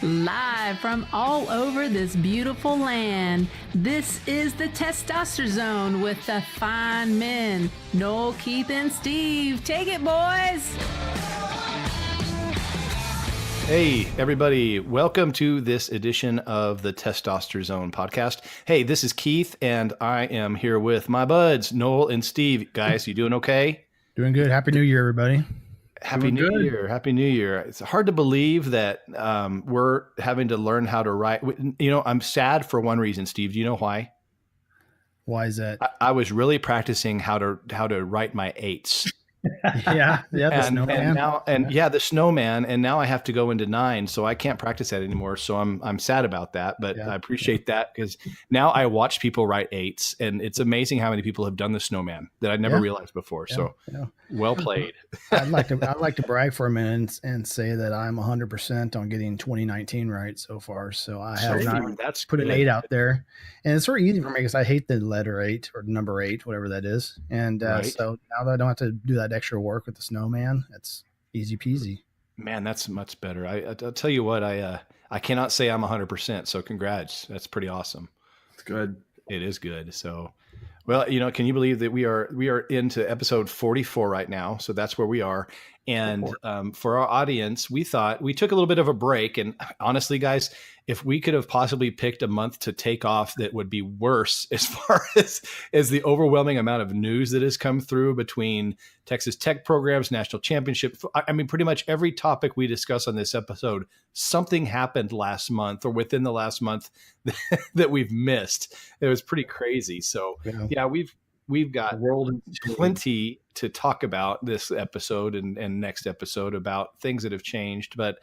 Live from all over this beautiful land, this is the Testosterzone with the fine men, Noel, Keith, and Steve. Take it, boys! Hey, everybody. Welcome to this edition of the Testosterzone Podcast. Hey, this is Keith, and I am here with my buds, Noel and Steve. Guys, you doing okay? Doing good. Happy New Year, everybody. Happy New Year. Happy New Year. It's hard to believe that we're having to learn how to write. You know, I'm sad for one reason, Steve. Do you know why? Why is that? I was really practicing how to write my eights. Yeah, the snowman. The snowman, and now I have to go into 9, so I can't practice that anymore. So I'm sad about that, but I appreciate that because now I watch people write 8s, and it's amazing how many people have done the snowman that I never realized before. So well played. I'd like to brag for a minute and say that I'm 100% on getting 2019 right so far. So I have put an 8 out there, and it's sort of easy for me because I hate the letter 8 or number 8, whatever that is. And so now that I don't have to do that extra work with the snowman, it's easy peasy. Man, that's much better. I'll tell you what, I cannot say I'm 100%. So congrats. That's pretty awesome. It's good. It is good. So, well, you know, can you believe that we are into episode 44 right now? So that's where we are. And for our audience, we thought we took a little bit of a break. And honestly, guys, if we could have possibly picked a month to take off that would be worse as far as the overwhelming amount of news that has come through between Texas Tech programs, national championship. I mean, pretty much every topic we discuss on this episode, something happened last month or within the last month that we've missed. It was pretty crazy. So yeah, we've got plenty to talk about this episode and next episode about things that have changed. But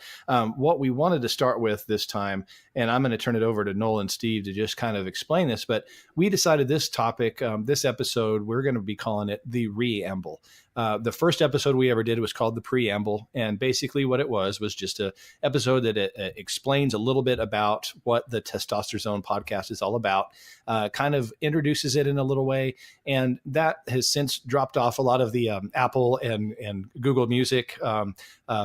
what we wanted to start with this time, and I'm going to turn it over to Noel and Steve to just kind of explain this, but we decided this topic, this episode, we're going to be calling it the Re-amble. The first episode we ever did was called the Pre-amble. And basically what it was just an episode that explains a little bit about what the Testosterzone Podcast is all about, kind of introduces it in a little way. And that has since dropped off a lot of the Apple and Google Music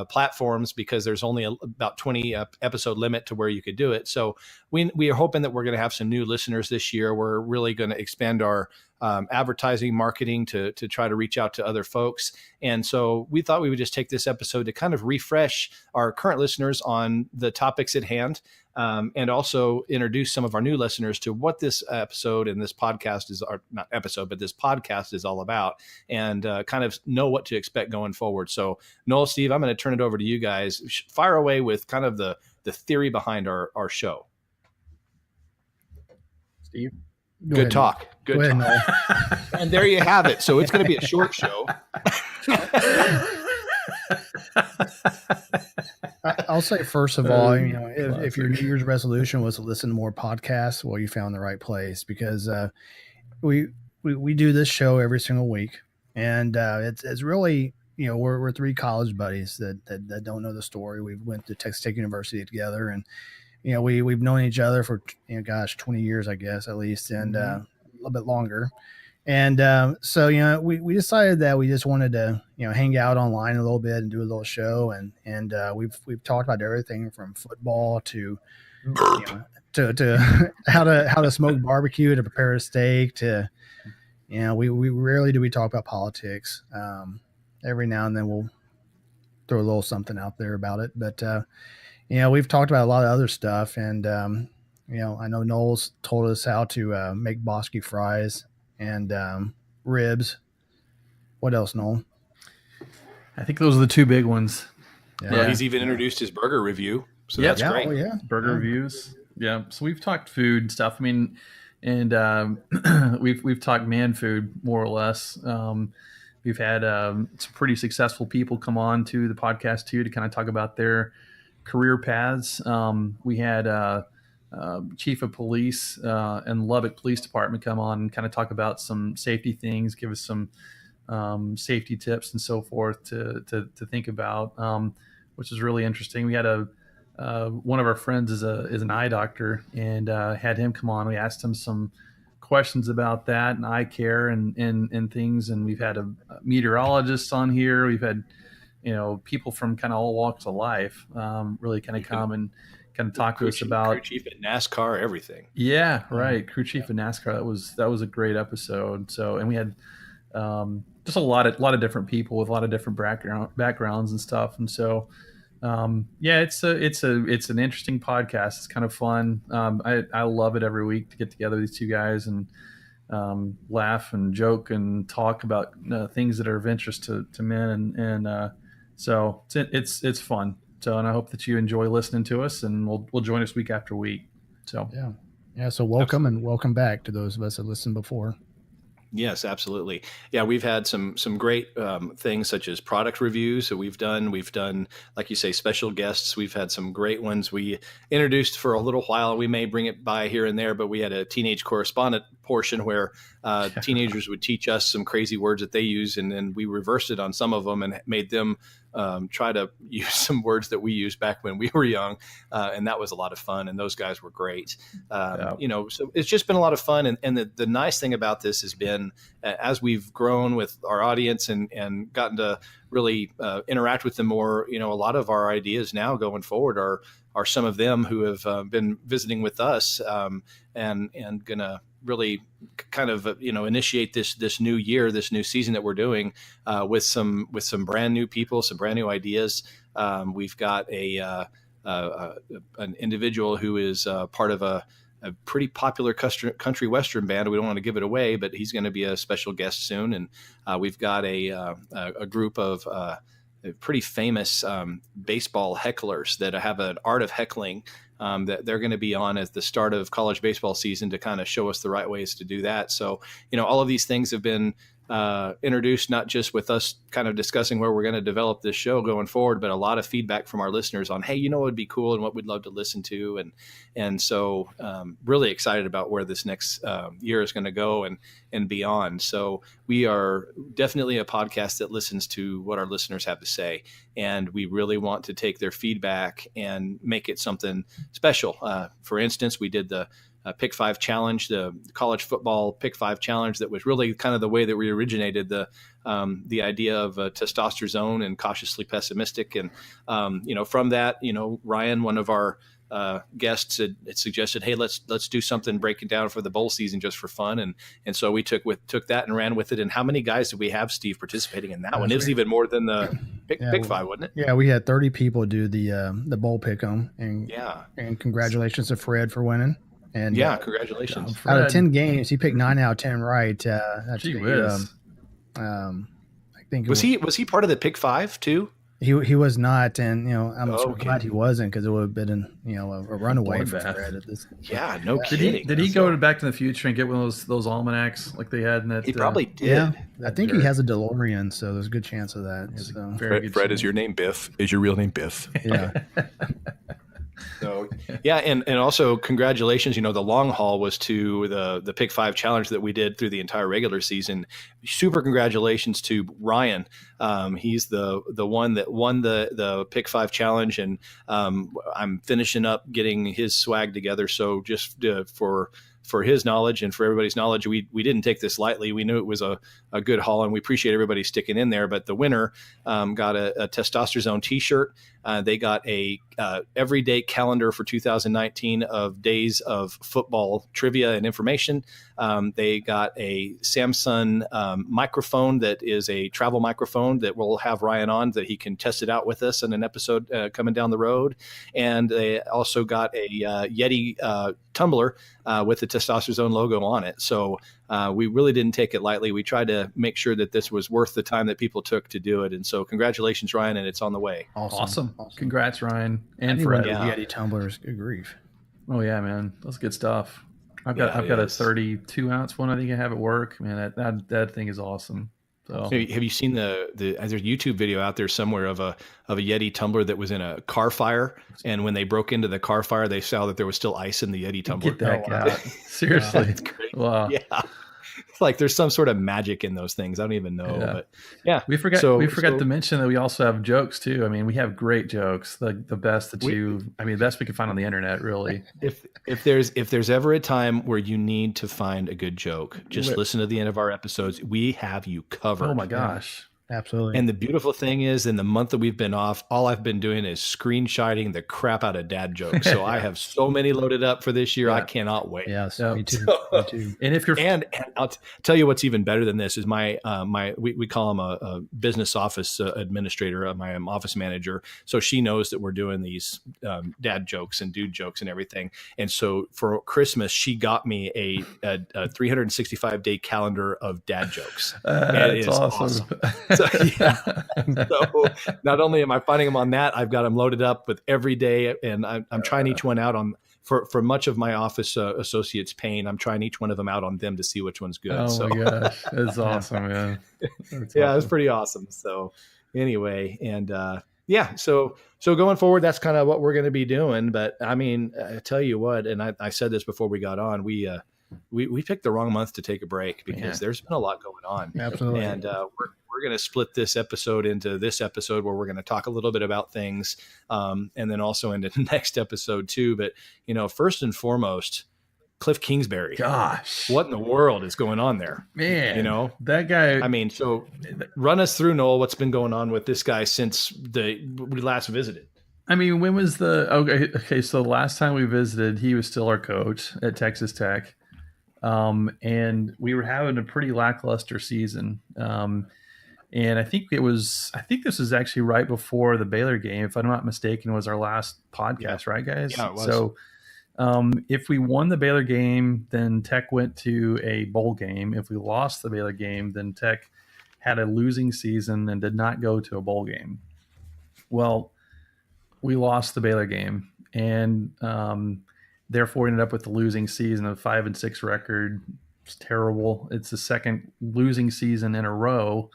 platforms because there's only about 20 episode limit to where you could do it. So we are hoping that we're going to have some new listeners this year. We're really going to expand our advertising marketing to try to reach out to other folks. And so we thought we would just take this episode to kind of refresh our current listeners on the topics at hand, and also introduce some of our new listeners to what this episode and this podcast is, or not episode, but this podcast is all about, and kind of know what to expect going forward. So Noel, Steve, I'm going to turn it over to you guys. Fire away with kind of the theory behind our show. Steve? Good talk. Good talk. And there you have it. So it's going to be a short show. I'll say, first of all, you know, if your New Year's resolution was to listen to more podcasts, well, you found the right place, because we do this show every single week, and it's really, you know, we're 3 college buddies that don't know the story. We went to Texas Tech University together, and you know, we've known each other for 20 years, I guess, at least, and a little bit longer. And so, you know, we decided that we just wanted to, you know, hang out online a little bit and do a little show. And we've talked about everything from football to, you know, to how to smoke barbecue, to prepare a steak, to, you know, we rarely do we talk about politics. Every now and then we'll throw a little something out there about it. But, you know, we've talked about a lot of other stuff. And, you know, I know Noel's told us how to make Bosky fries and ribs. What else, Noel? I think those are the 2 big ones. Yeah. Well, he's even introduced his burger review. So that's great. Oh, yeah. Burger reviews. Yeah. So we've talked food and stuff. I mean, and we've talked man food, more or less. We've had some pretty successful people come on to the podcast too, to kind of talk about their career paths. We had chief of police and Lubbock Police Department come on and kind of talk about some safety things, give us some safety tips and so forth to think about, which is really interesting. We had one of our friends is an eye doctor, and had him come on. We asked him some questions about that and eye care and things. And we've had a meteorologist on here. We've had people from kind of all walks of life really kind of come and kind of talk to us about crew chief at NASCAR, everything. Yeah, right. Crew chief at NASCAR. That was a great episode. So, and we had just a lot of different people with a lot of different backgrounds and stuff. And so, it's an interesting podcast. It's kind of fun. I love it every week to get together with these two guys and laugh and joke and talk about things that are of interest to men. And so it's fun. So, and I hope that you enjoy listening to us, and we'll join us week after week. So, yeah. So welcome and welcome back to those of us that listened before. Yes, absolutely. Yeah, we've had some great things such as product reviews that we've done. We've done, like you say, special guests. We've had some great ones. We introduced for a little while. We may bring it by here and there, but we had a teenage correspondent portion where teenagers would teach us some crazy words that they use, and then we reversed it on some of them and made them try to use some words that we used back when we were young, and that was a lot of fun. And those guys were great. So it's just been a lot of fun. And the nice thing about this has been, as we've grown with our audience and gotten to really interact with them more, a lot of our ideas now going forward are some of them who have been visiting with us and gonna really kind of initiate this new year, this new season that we're doing with some brand new people, some brand new ideas. We've got an individual who is part of a pretty popular country western band. We don't want to give it away, but he's going to be a special guest soon. And we've got a group of pretty famous baseball hecklers that have an art of heckling that they're going to be on at the start of college baseball season to kind of show us the right ways to do that. So, all of these things have been introduced, not just with us kind of discussing where we're going to develop this show going forward, but a lot of feedback from our listeners on, hey, what would be cool and what we'd love to listen to. And so really excited about where this next year is going to go and beyond. So we are definitely a podcast that listens to what our listeners have to say. And we really want to take their feedback and make it something special. For instance, we did the Pick 5 Challenge, the college football Pick 5 Challenge. That was really kind of the way that we originated the idea of testosterone and cautiously pessimistic. And, from that, Ryan, one of our guests had suggested, hey, let's do something, break it down for the bowl season just for fun. And so we took that and ran with it. And how many guys did we have, Steve, participating in that one? It was even more than the Pick 5, wasn't it? Yeah, we had 30 people do the bowl pick 'em. And congratulations to Fred for winning. And congratulations. Out of 10 games, he picked 9 out of 10 right. Gee whiz. I think was he part of the Pick 5 too? He was not, and I'm so glad he wasn't, because it would have been a runaway for Fred at this. Yeah, no kidding. Did he go to Back to the Future and get one of those almanacs like they had in that? He probably did. Yeah, I think he has a DeLorean, so there's a good chance of that. So. Fred, is your name Biff? Is your real name Biff? Yeah. So and also congratulations. The long haul was to the Pick 5 Challenge that we did through the entire regular season. Super congratulations to Ryan. He's the one that won the Pick 5 Challenge, and I'm finishing up getting his swag together. So just for his knowledge and for everybody's knowledge, we didn't take this lightly. We knew it was a good haul, and we appreciate everybody sticking in there. But the winner got a Testosterzone t-shirt. They got a everyday calendar for 2019 of days of football trivia and information. They got a Samsung microphone that is a travel microphone that we'll have Ryan on, that he can test it out with us in an episode coming down the road. And they also got a Yeti tumbler with the Testosterzone logo on it. So we really didn't take it lightly. We tried to make sure that this was worth the time that people took to do it. And so congratulations, Ryan, and it's on the way. Awesome. Congrats, Ryan. And Fred. Fred. Yeti tumblers, good grief. Oh yeah, man. That's good stuff. I've got a 32 ounce one I think I have at work. Man, that thing is awesome. So have you seen there's a YouTube video out there somewhere of a Yeti tumbler that was in a car fire, and when they broke into the car fire, they saw that there was still ice in the Yeti tumbler. Get that guy. Seriously. It's great. Wow. Yeah. It's like there's some sort of magic in those things. I don't even know, but yeah. We forgot to mention that we also have jokes too. I mean, we have great jokes, the best the best we can find on the internet, really. If there's ever a time where you need to find a good joke, just listen to the end of our episodes. We have you covered. Oh my gosh. Absolutely. And the beautiful thing is, in the month that we've been off, all I've been doing is screenshotting the crap out of dad jokes. So I have so many loaded up for this year. I cannot wait. Yes, Yep. me too. So- Me too. And if you're And I'll tell you what's even better than this is we call him a business office administrator, my office manager. So she knows that we're doing these dad jokes and dude jokes and everything. And so for Christmas, she got me a 365-day calendar of dad jokes. that's awesome. So, yeah. So not only am I finding them on that, I've got them loaded up with every day, and I'm trying each one out on for much of my office associates' pain. I'm trying each one of them out on them to see which one's good. Oh my gosh, that's awesome, man. Yeah, it's pretty awesome. So anyway, and so going forward, that's kind of what we're going to be doing. But I mean, I tell you what, and I said this before we got on, we picked the wrong month to take a break because there's been a lot going on. Absolutely. And we're going to split this episode into this episode where we're going to talk a little bit about things, and then also into the next episode too. But first and foremost, Cliff Kingsbury. Gosh, what in the world is going on there, man? That guy. I mean, so run us through, Noel, what's been going on with this guy since we last visited. I mean, when was okay? So the last time we visited, he was still our coach at Texas Tech. And we were having a pretty lackluster season. And I think this was actually right before the Baylor game, if I'm not mistaken, was our last podcast, right, guys? Yeah, it was. So if we won the Baylor game, then Tech went to a bowl game. If we lost the Baylor game, then Tech had a losing season and did not go to a bowl game. Well, we lost the Baylor game, and therefore ended up with the losing season of 5-6 record. It's terrible. It's the second losing season in a row.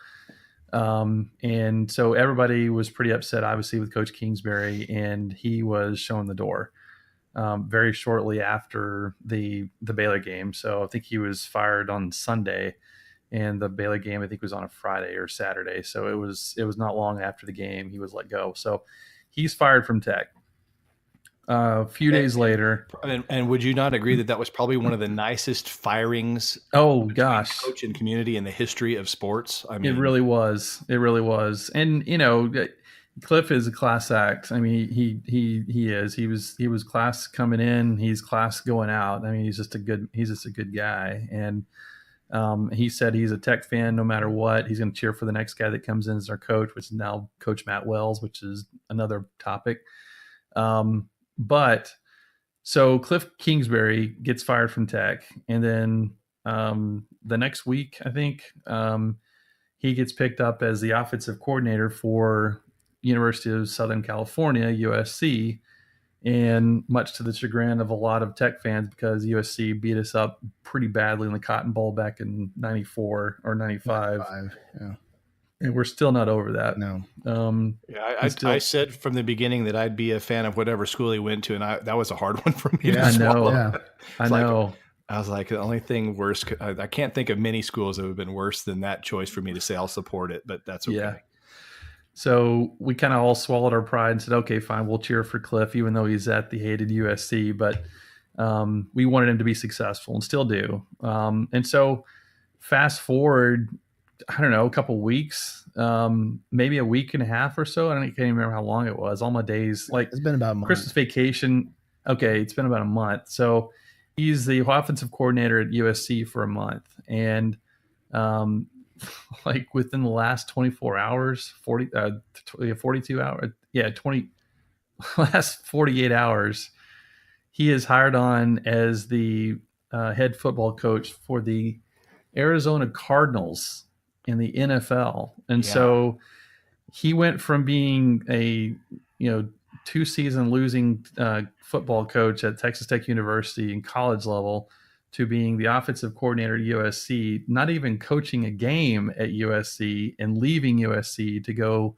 And so everybody was pretty upset, obviously, with Coach Kingsbury, and he was shown the door very shortly after the Baylor game. So I think he was fired on Sunday, and the Baylor game I think was on a Friday or Saturday. So it was not long after the game he was let go. So he's fired from Tech. A few days later, and would you not agree that was probably one of the nicest firings? Oh gosh, coach and community in the history of sports. I mean, it really was. And Cliff is a class act. I mean, he is. He was class coming in. He's class going out. I mean, he's just a good guy. And he said he's a Tech fan no matter what. He's going to cheer for the next guy that comes in as our coach, which is now Coach Matt Wells, which is another topic. But so Cliff Kingsbury gets fired from Tech, and then the next week, I think, he gets picked up as the offensive coordinator for University of Southern California, USC, and much to the chagrin of a lot of Tech fans because USC beat us up pretty badly in the Cotton Bowl back in 94 or 95. Yeah. And we're still not over that. No. I said from the beginning that I'd be a fan of whatever school he went to, and that was a hard one for me to swallow. Yeah. I know. I was like, the only thing worse, I can't think of many schools that have been worse than that choice for me to say I'll support it, but that's okay. Yeah. So we kind of all swallowed our pride and said, okay, fine, we'll cheer for Cliff, even though he's at the hated USC. But we wanted him to be successful and still do. And so fast forward, I don't know, a couple weeks, maybe a week and a half or so. I can't even remember how long it was. All my days, like it's been about a month. Christmas vacation. Okay, it's been about a month. So he's the offensive coordinator at USC for a month, and like within the last 24 hours, 42 hours, last 48 hours, he is hired on as the head football coach for the Arizona Cardinals in the NFL. And so he went from being a, 2-season losing football coach at Texas Tech University in college level to being the offensive coordinator at USC, not even coaching a game at USC, and leaving USC to go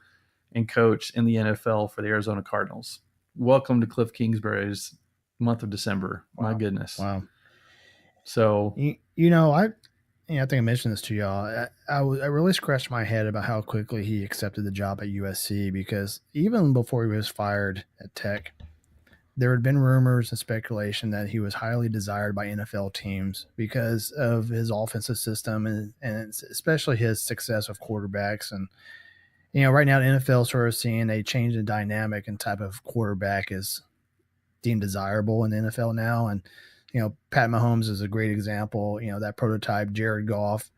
and coach in the NFL for the Arizona Cardinals. Welcome to Cliff Kingsbury's month of December. Wow. My goodness. Wow. So, I think I mentioned this to y'all. I really scratched my head about how quickly he accepted the job at USC, because even before he was fired at Tech, there had been rumors and speculation that he was highly desired by NFL teams because of his offensive system and especially his success with quarterbacks. And, right now the NFL sort of seeing a change in dynamic and type of quarterback is deemed desirable in the NFL now. And, Pat Mahomes is a great example, that prototype, Jared Goff.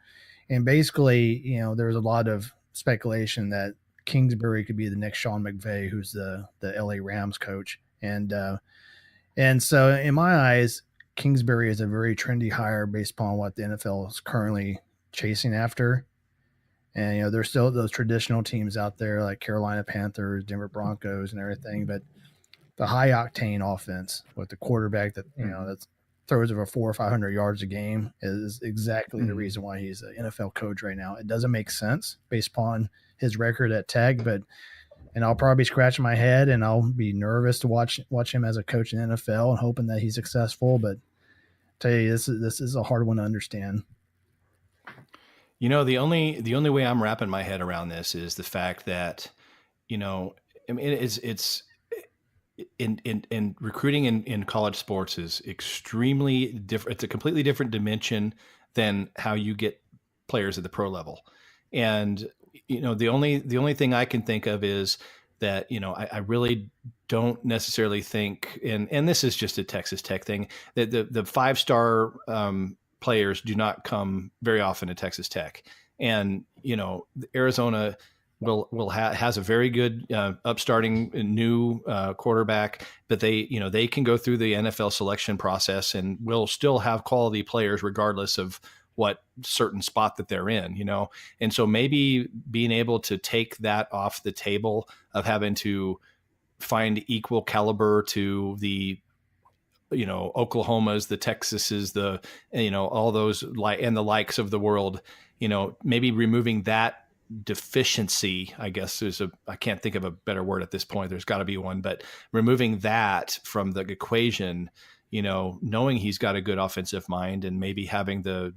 And basically, there was a lot of speculation that Kingsbury could be the next Sean McVay, who's the LA Rams coach. And so in my eyes, Kingsbury is a very trendy hire based upon what the NFL is currently chasing after. And, there's still those traditional teams out there like Carolina Panthers, Denver Broncos and everything. But the high octane offense with the quarterback that, that's throws over 400 or 500 yards a game is exactly the reason why he's an NFL coach right now. It doesn't make sense based upon his record at Tech, and I'll probably be scratching my head and I'll be nervous to watch him as a coach in the NFL and hoping that he's successful. But I tell you, this is a hard one to understand. The only way I'm wrapping my head around this is the fact that, it's in recruiting in college sports is extremely different. It's a completely different dimension than how you get players at the pro level. And, the only thing I can think of is that, I really don't necessarily think, and this is just a Texas Tech thing, that the 5-star players do not come very often to Texas Tech. And, Arizona has a very good upstarting new quarterback, but they can go through the NFL selection process and will still have quality players regardless of what certain spot that they're in, and so maybe being able to take that off the table of having to find equal caliber to the Oklahomas, the Texases, all those and the likes of the world, maybe removing that deficiency, I guess I can't think of a better word at this point. There's got to be one, but removing that from the equation, knowing he's got a good offensive mind and maybe having the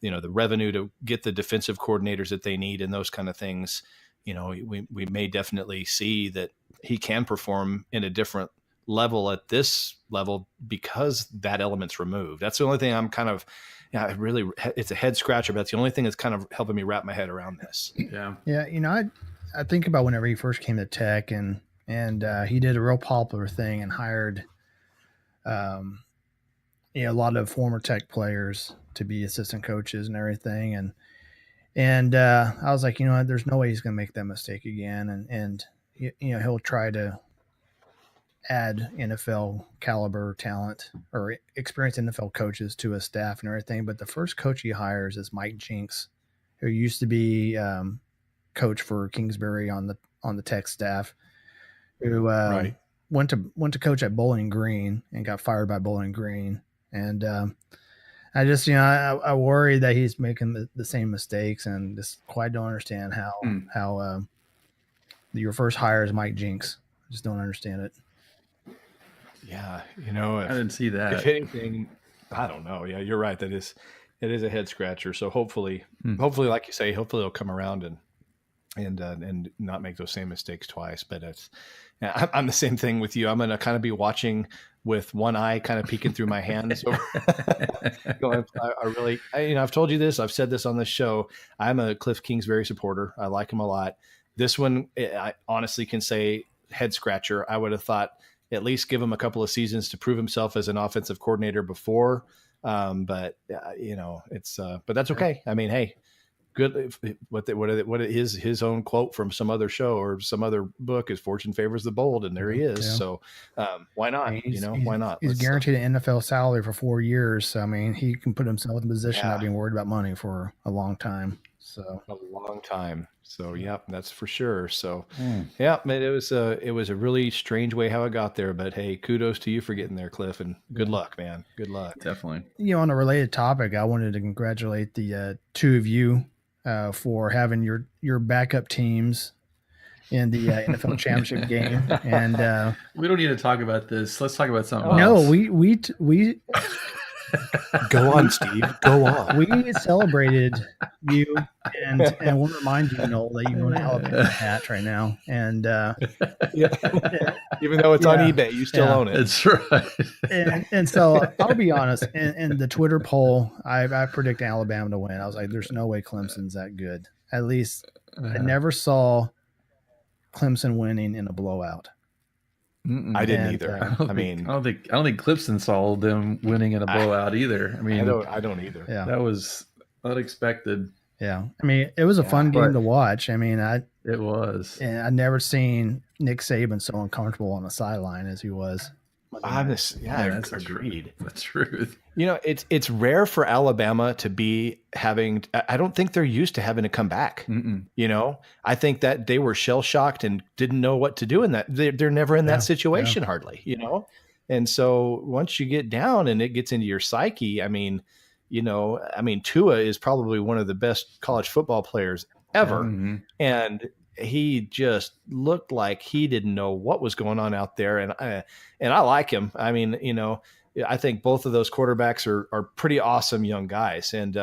revenue to get the defensive coordinators that they need and those kind of things, we may definitely see that he can perform in a different level at this level because that element's removed. That's the only thing I'm kind of, it's a head scratcher, but that's the only thing that's kind of helping me wrap my head around this. Yeah. Yeah. I think about whenever he first came to Tech and he did a real popular thing and hired, a lot of former Tech players to be assistant coaches and everything. And I was like, there's no way he's going to make that mistake again. And he'll try to add NFL caliber talent or experienced NFL coaches to his staff and everything. But the first coach he hires is Mike Jinks, who used to be coach for Kingsbury on the Tech staff, who went to coach at Bowling Green and got fired by Bowling Green. And I just, I worry that he's making the same mistakes and just quite don't understand how your first hire is Mike Jinks. I just don't understand it. Yeah, I didn't see that. If anything, I don't know. Yeah, you're right. It is a head scratcher. So hopefully, like you say, hopefully he'll come around and not make those same mistakes twice. But I'm the same thing with you. I'm going to kind of be watching with one eye kind of peeking through my hands. I've told you this. I've said this on this show. I'm a Cliff Kingsbury supporter. I like him a lot. This one, I honestly can say head scratcher. I would have thought at least give him a couple of seasons to prove himself as an offensive coordinator before. But that's okay. I mean, hey, good. What is his own quote from some other show or some other book is fortune favors the bold. And there he is. Yeah. So why not? Why not? He's guaranteed an NFL salary for 4 years. So, I mean, he can put himself in a position not being worried about money for a long time. So a long time. So, yep, that's for sure. So, it was a really strange way how it got there. But, hey, kudos to you for getting there, Cliff, and good luck, man. Good luck. Definitely. On a related topic, I wanted to congratulate the two of you for having your backup teams in the NFL championship game. And we don't need to talk about this. Let's talk about something else. No, we Go on, Steve. Go on. We celebrated you, and we'll remind you, Noel, that you own an Alabama hat right now. And even though it's on eBay, you still own it. That's right. and so I'll be honest. In the Twitter poll, I predict Alabama to win. I was like, "There's no way Clemson's that good." At least I never saw Clemson winning in a blowout. I didn't either. I don't think Clemson saw them winning in a blowout either. I mean, I don't either. Yeah, that was unexpected. Yeah, I mean, it was a fun game to watch. I mean, it was. And I'd never seen Nick Saban so uncomfortable on the sideline as he was. That's agreed. That's truth. You know, it's rare for Alabama to be having. I don't think they're used to having to come back. You know, I think that they were shell shocked and didn't know what to do in that. They're never in that situation hardly. You know, and so once you get down and it gets into your psyche, I mean, Tua is probably one of the best college football players ever, and he just looked like he didn't know what was going on out there. And I like him. I mean, I think both of those quarterbacks are pretty awesome young guys, and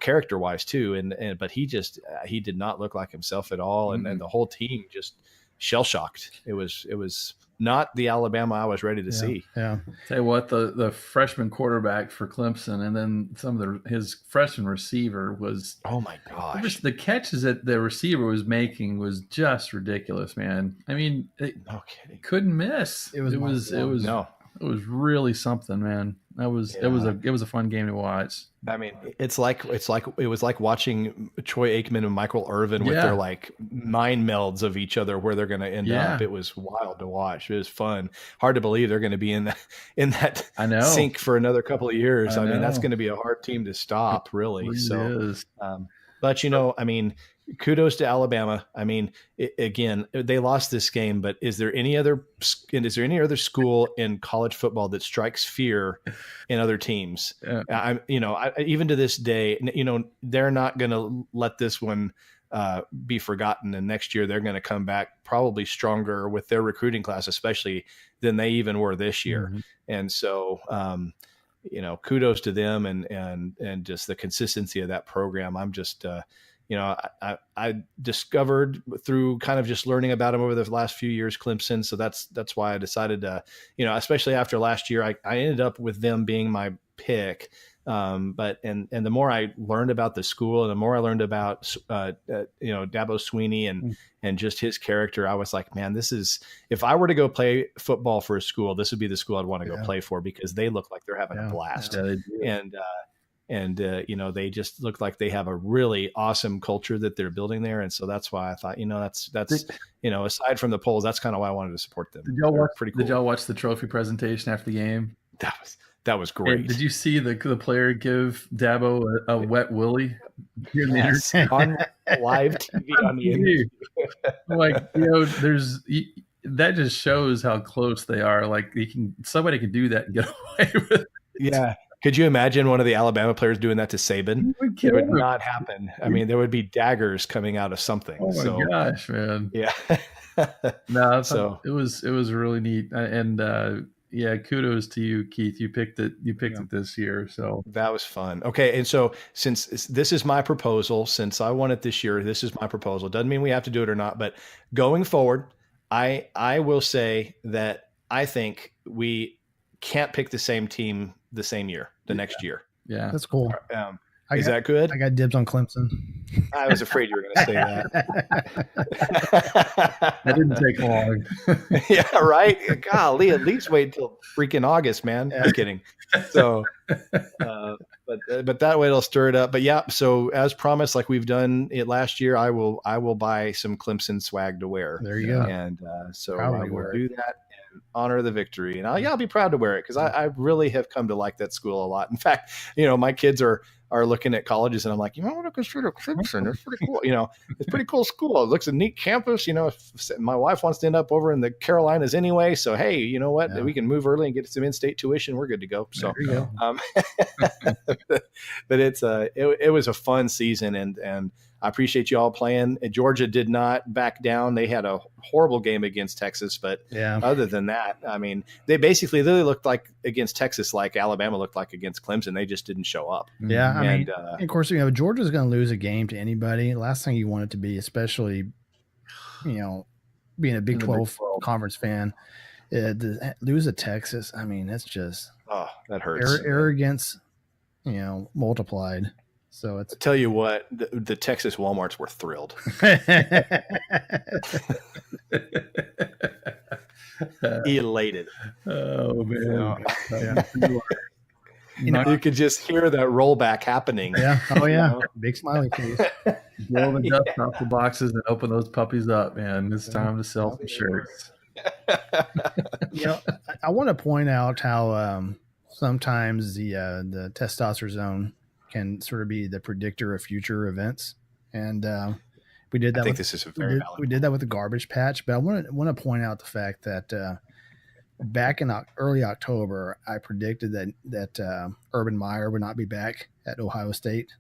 character wise too. But he did not look like himself at all, and the whole team just shell shocked. It was not the Alabama I was ready to see. Yeah. Tell you what, the freshman quarterback for Clemson, and then his freshman receiver was, oh my gosh, the catches that the receiver was making was just ridiculous, man. I mean, no kidding, couldn't miss. It was really something, man. It was a fun game to watch. I mean, it was like watching Troy Aikman and Michael Irvin with their like mind melds of each other where they're going to end up. It was wild to watch. It was fun. Hard to believe they're going to be in that sink for another couple of years. I mean, that's going to be a hard team to stop, really. It really is. But I mean, kudos to Alabama. I mean, again, they lost this game, but is there any other school in college football that strikes fear in other teams? Even to this day, they're not going to let this one be forgotten. And next year they're going to come back probably stronger with their recruiting class, especially than they even were this year. And so, kudos to them and just the consistency of that program. I'm just, I discovered through kind of just learning about them over the last few years, Clemson. So that's why I decided to, especially after last year, I ended up with them being my pick. But the more I learned about the school and the more I learned about, Dabo Sweeney and just his character, I was like, man, if I were to go play football for a school, this would be the school I'd want to go play for, because they look like they're having a blast. And they just look like they have a really awesome culture that they're building there. And so that's why I thought, that's aside from the polls, that's kind of why I wanted to support them. Did y'all watch the trophy presentation after the game? That was great. Hey, did you see the player give Dabo a wet willy? Yes, on live TV on the interview. Like, that just shows how close they are. Like, somebody can do that and get away with it. Yeah. Could you imagine one of the Alabama players doing that to Saban? It would not happen. I mean, there would be daggers coming out of something. Oh my gosh, man! Yeah. No, so it was really neat, and kudos to you, Keith. You picked it this year, so that was fun. Okay, and so since this is my proposal, since I won it this year, this is my proposal. Doesn't mean we have to do it or not, but going forward, I will say that I think we can't pick the same team the same year, next year. Yeah. That's cool. Is that good? I got dibs on Clemson. I was afraid you were going to say that. That didn't take long. Yeah, right? Golly, at least wait until freaking August, man. I'm kidding. So, but that way it'll stir it up. But yeah, so as promised, like we've done it last year, I will buy some Clemson swag to wear. There you go. And so I will do that. Honor the victory, and I'll be proud to wear it, because I really have come to like that school a lot. In fact, my kids are looking at colleges, and I'm like, I want to consider Clemson. It's pretty cool. It's a pretty cool school. It looks a neat campus. My wife wants to end up over in the Carolinas anyway, so hey, you know what? Yeah. We can move early and get some in-state tuition. We're good to go. So, there you go. But it was a fun season, and I appreciate you all playing. Georgia did not back down. They had a horrible game against Texas, but other than that, I mean, they basically looked like against Texas like Alabama looked like against Clemson. They just didn't show up. Yeah, I mean, of course, Georgia's going to lose a game to anybody. Last thing you want it to be, especially, being a Big 12 conference fan, lose to Texas. I mean, that's just that hurts. Arrogance, multiplied. So it's. I'll tell you what, the Texas Walmarts were thrilled. Elated. Oh man! You could just hear that rollback happening. Yeah. Oh yeah. Big smiley face. Blow the dust off the boxes and open those puppies up, man. It's time to sell some shirts. I want to point out how sometimes the testosterone can sort of be the predictor of future events, and we did that. I think this is a very valid. We did that with the garbage patch, but I want to point out the fact that back in early October, I predicted that Urban Meyer would not be back at Ohio State.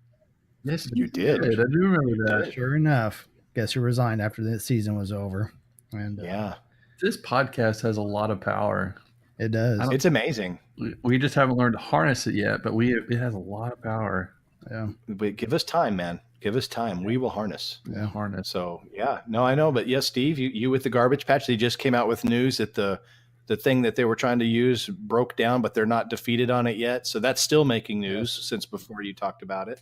Yes, you did. I do remember that. Sure enough, guess who resigned after the season was over? And this podcast has a lot of power. It does. It's amazing. We just haven't learned to harness it yet, but it has a lot of power. Yeah. But give us time, man. Give us time. We will harness. Yeah. Harness. So no, I know. But yes, Steve, you with the garbage patch, they just came out with news that the thing that they were trying to use broke down, but they're not defeated on it yet. So that's still making news since before you talked about it.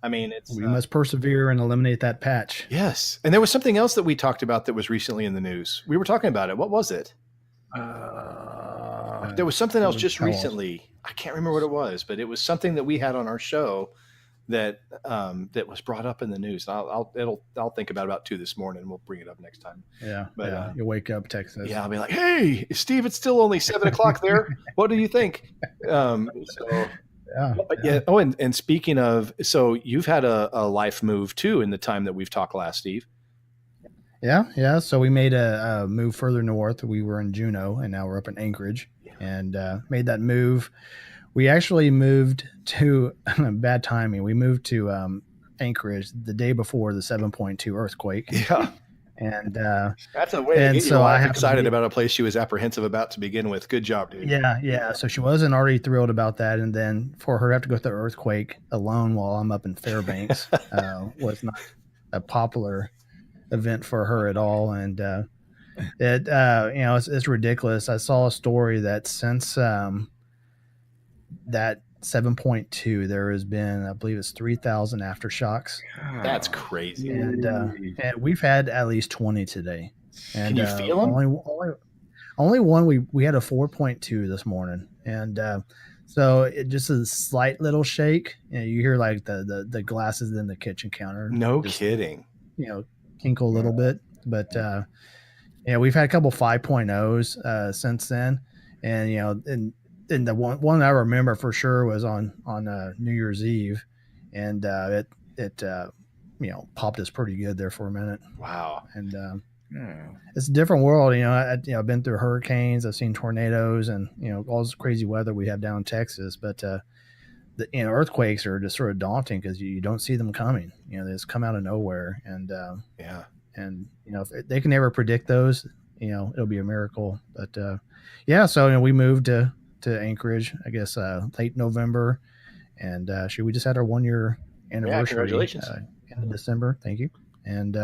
I mean, we must persevere and eliminate that patch. Yes. And there was something else that we talked about that was recently in the news. We were talking about it. What was it? There was something else just recently. I can't remember what it was, but it was something that we had on our show that was brought up in the news. I'll think about 2 this morning, and we'll bring it up next time. Yeah, but you wake up, Texas. Yeah, I'll be like, "Hey, Steve, it's still only 7:00 there. What do you think?" Yeah. Oh, and speaking of, so you've had a life move too in the time that we've talked last, Steve. Yeah. So we made a move further north. We were in Juneau, and now we're up in Anchorage, and made that move. We actually moved to bad timing. We moved to Anchorage the day before the 7.2 earthquake. Yeah. And that's a way to get you all excited about a place she was apprehensive about to begin with. Good job, dude. Yeah. So she wasn't already thrilled about that, and then for her to have to go through the earthquake alone while I'm up in Fairbanks was not a popular event for her at all. And it's ridiculous. I saw a story that since that 7.2, there has been, I believe it's 3,000 aftershocks. That's crazy. And we've had at least 20 today. And can you feel them? Only one. We had a 4.2 this morning, and so it just a slight little shake. You hear like the glasses in the kitchen counter. No kidding. Tinkle a little bit, but we've had a couple 5.0s since then, and and the one I remember for sure was on New Year's Eve, and it popped us pretty good there for a minute. Wow. And it's a different world. I've been through hurricanes, I've seen tornadoes, and all this crazy weather we have down in Texas, but the earthquakes are just sort of daunting because you don't see them coming. They just come out of nowhere, and if they can never predict those, it'll be a miracle. But so we moved to Anchorage, I guess late November, and we just had our 1-year anniversary. Yeah, congratulations. In December. Thank you. And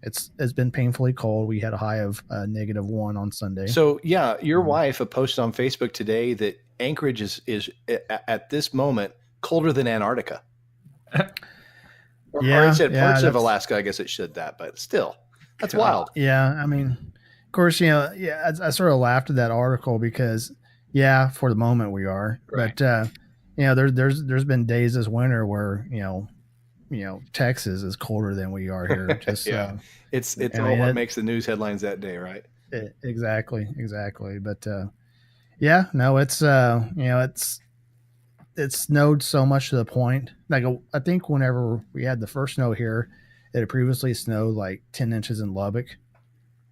it's been painfully cold. We had a high of -1 on Sunday. So your wife posted on Facebook today that Anchorage is at this moment colder than Antarctica. Or it said parts of Alaska. I guess it should that, but still, that's wild. Yeah, I mean, of course, I sort of laughed at that article because, for the moment we are, right. But there's been days this winter where Texas is colder than we are here. Just it's all what makes the news headlines that day, right? Exactly. But it's snowed so much to the point. Like I think whenever we had the first snow here, it had previously snowed like 10 inches in Lubbock.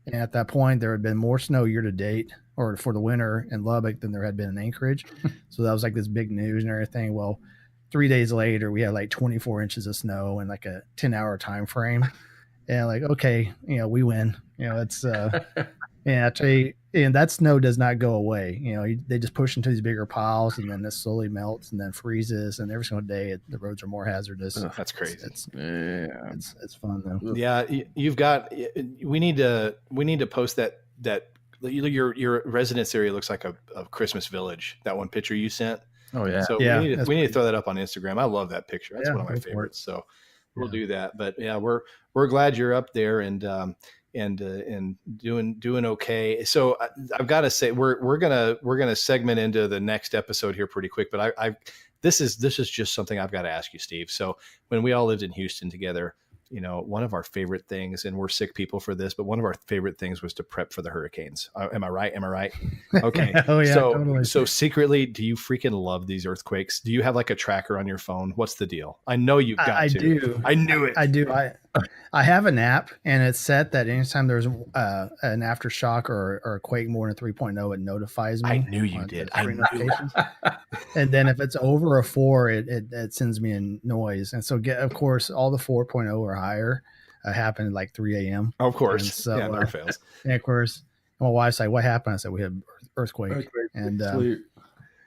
And at that point, there had been more snow year to date or for the winter in Lubbock than there had been in Anchorage. So that was like this big news and everything. Well, 3 days later, we had like 24 inches of snow in like a 10-hour time frame. And like, okay, we win. It's I tell you, and that snow does not go away. They just push into these bigger piles, and then it slowly melts and then freezes. And every single day, the roads are more hazardous. Oh, that's crazy. It's fun though. Yeah, you've got. We need to post that your residence area looks like a Christmas village. That one picture you sent. Oh yeah. So yeah, we need to throw that up on Instagram. I love that picture. That's one of my favorites. So we'll do that. But yeah, we're glad you're up there and doing okay. So I've got to say we're gonna segment into the next episode here pretty quick. But this is just something I've got to ask you, Steve. So when we all lived in Houston together, one of our favorite things, and we're sick people for this, but one of our favorite things was to prep for the hurricanes. Am I right? Okay. Oh yeah. So, totally. so secretly, do you freaking love these earthquakes? Do you have like a tracker on your phone? What's the deal? I know you've got I to. do. I knew it. I do. I have an app, and it's set that anytime there's an aftershock or a quake more than 3.0, it notifies me. I knew you did. I knew it. And then if it's over a 4, it sends me a noise. And so, of course, all the 4.0 or higher happen at like 3 a.m. Of course. And so, yeah, never fails. And of course, my wife's like, "What happened?" I said, "We had earthquake." And Sweet.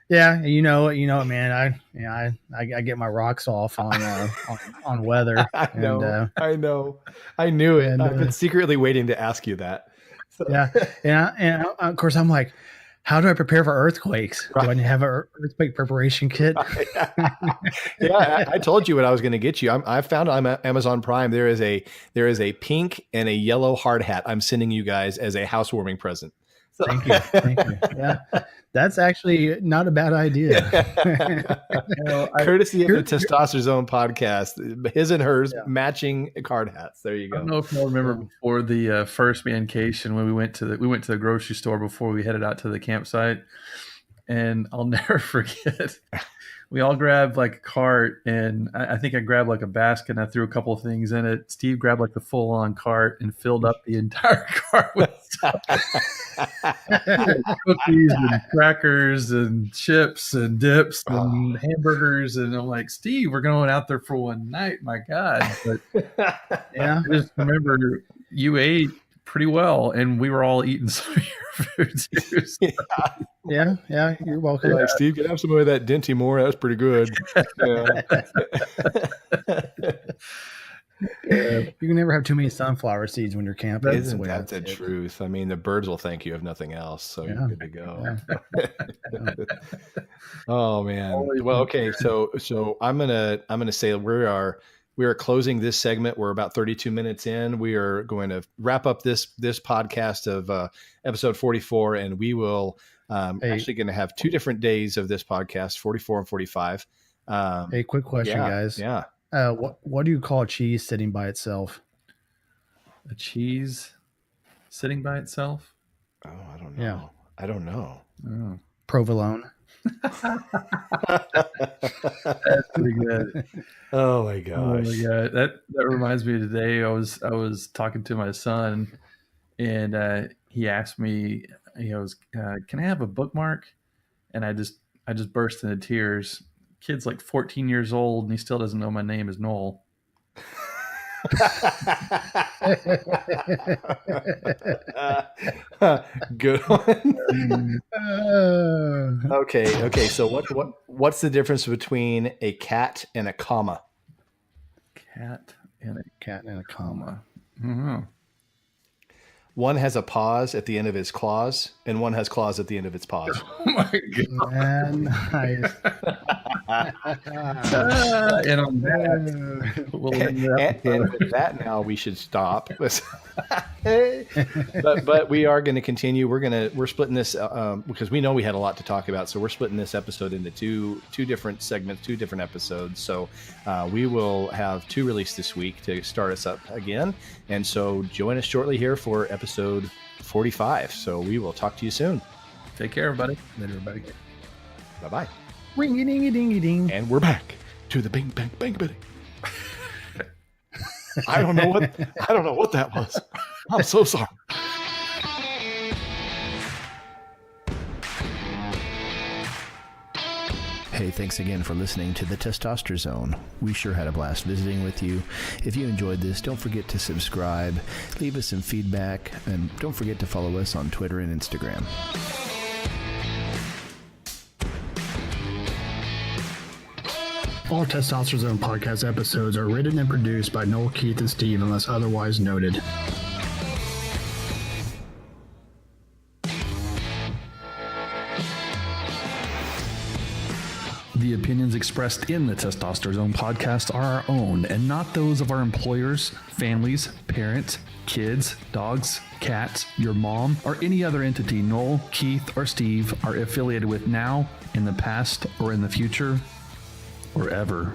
yeah, you know it, man. I get my rocks off on weather. I know. And, I know. I knew it. and, I've been secretly waiting to ask you that. So. Yeah, and of course I'm like, how do I prepare for earthquakes? Do I have an earthquake preparation kit? Yeah, I told you what I was going to get you. I found on Amazon Prime there is a pink and a yellow hard hat. I'm sending you guys as a housewarming present. So. Thank you. Yeah, that's actually not a bad idea. Courtesy of the Testosterzone Podcast, his and hers matching card hats. There you go. I don't know if you remember before the first mancation when we went to the grocery store before we headed out to the campsite, and I'll never forget. We all grabbed like a cart, and I think I grabbed like a basket and I threw a couple of things in it. Steve grabbed like the full on cart and filled up the entire cart with stuff. Cookies and crackers and chips and dips and hamburgers. And I'm like, Steve, we're going out there for one night. My God. But yeah, I just remember you ate pretty well, and we were all eating some of your food too. So. Yeah, you're welcome. Like, Steve, can I have some of that Dinty more? That's pretty good. You can never have too many sunflower seeds when you're camping. Isn't that the truth? I mean, the birds will thank you if nothing else. So you're good to go. Yeah. Oh man. Well, okay. So I'm gonna say we are closing this segment. We're about 32 minutes in. We are going to wrap up this podcast of episode 44, and we will actually going to have 2 different days of this podcast, 44 and 45. Hey, quick question, guys. Yeah. What do you call cheese sitting by itself? A cheese sitting by itself? Oh, I don't know. Yeah. I don't know. Oh. Provolone. That's pretty good. Oh my gosh. Oh my God. That reminds me of today. I was talking to my son, and he asked me, he goes, can I have a bookmark? And I just burst into tears. Kid's like 14 years old, and he still doesn't know my name is Noel. Good one. Okay. So what's the difference between a cat and a comma? Cat and a comma. Mm-hmm. One has a pause at the end of its claws, and one has claws at the end of its paws. Oh my God! Nice. And on that, we'll and with that, now we should stop. but we are going to continue. We're splitting this because we know we had a lot to talk about. So we're splitting this episode into two different segments, 2 different episodes. So we will have 2 released this week to start us up again. And so join us shortly here for episode 45. So we will talk to you soon. Take care, everybody. Later, everybody. Bye-bye. Ring-a-ding-a-ding-a-ding. And we're back to the bing bang bang bitty. I don't know what that was. I'm so sorry. Hey, thanks again for listening to the Testosterzone. We sure had a blast visiting with you. If you enjoyed this, don't forget to subscribe, leave us some feedback, and don't forget to follow us on Twitter and Instagram. All Testosterzone Podcast episodes are written and produced by Noel, Keith, and Steve unless otherwise noted. The opinions expressed in the Testosterzone Podcast are our own and not those of our employers, families, parents, kids, dogs, cats, your mom, or any other entity Noel, Keith, or Steve are affiliated with now, in the past, or in the future, or ever.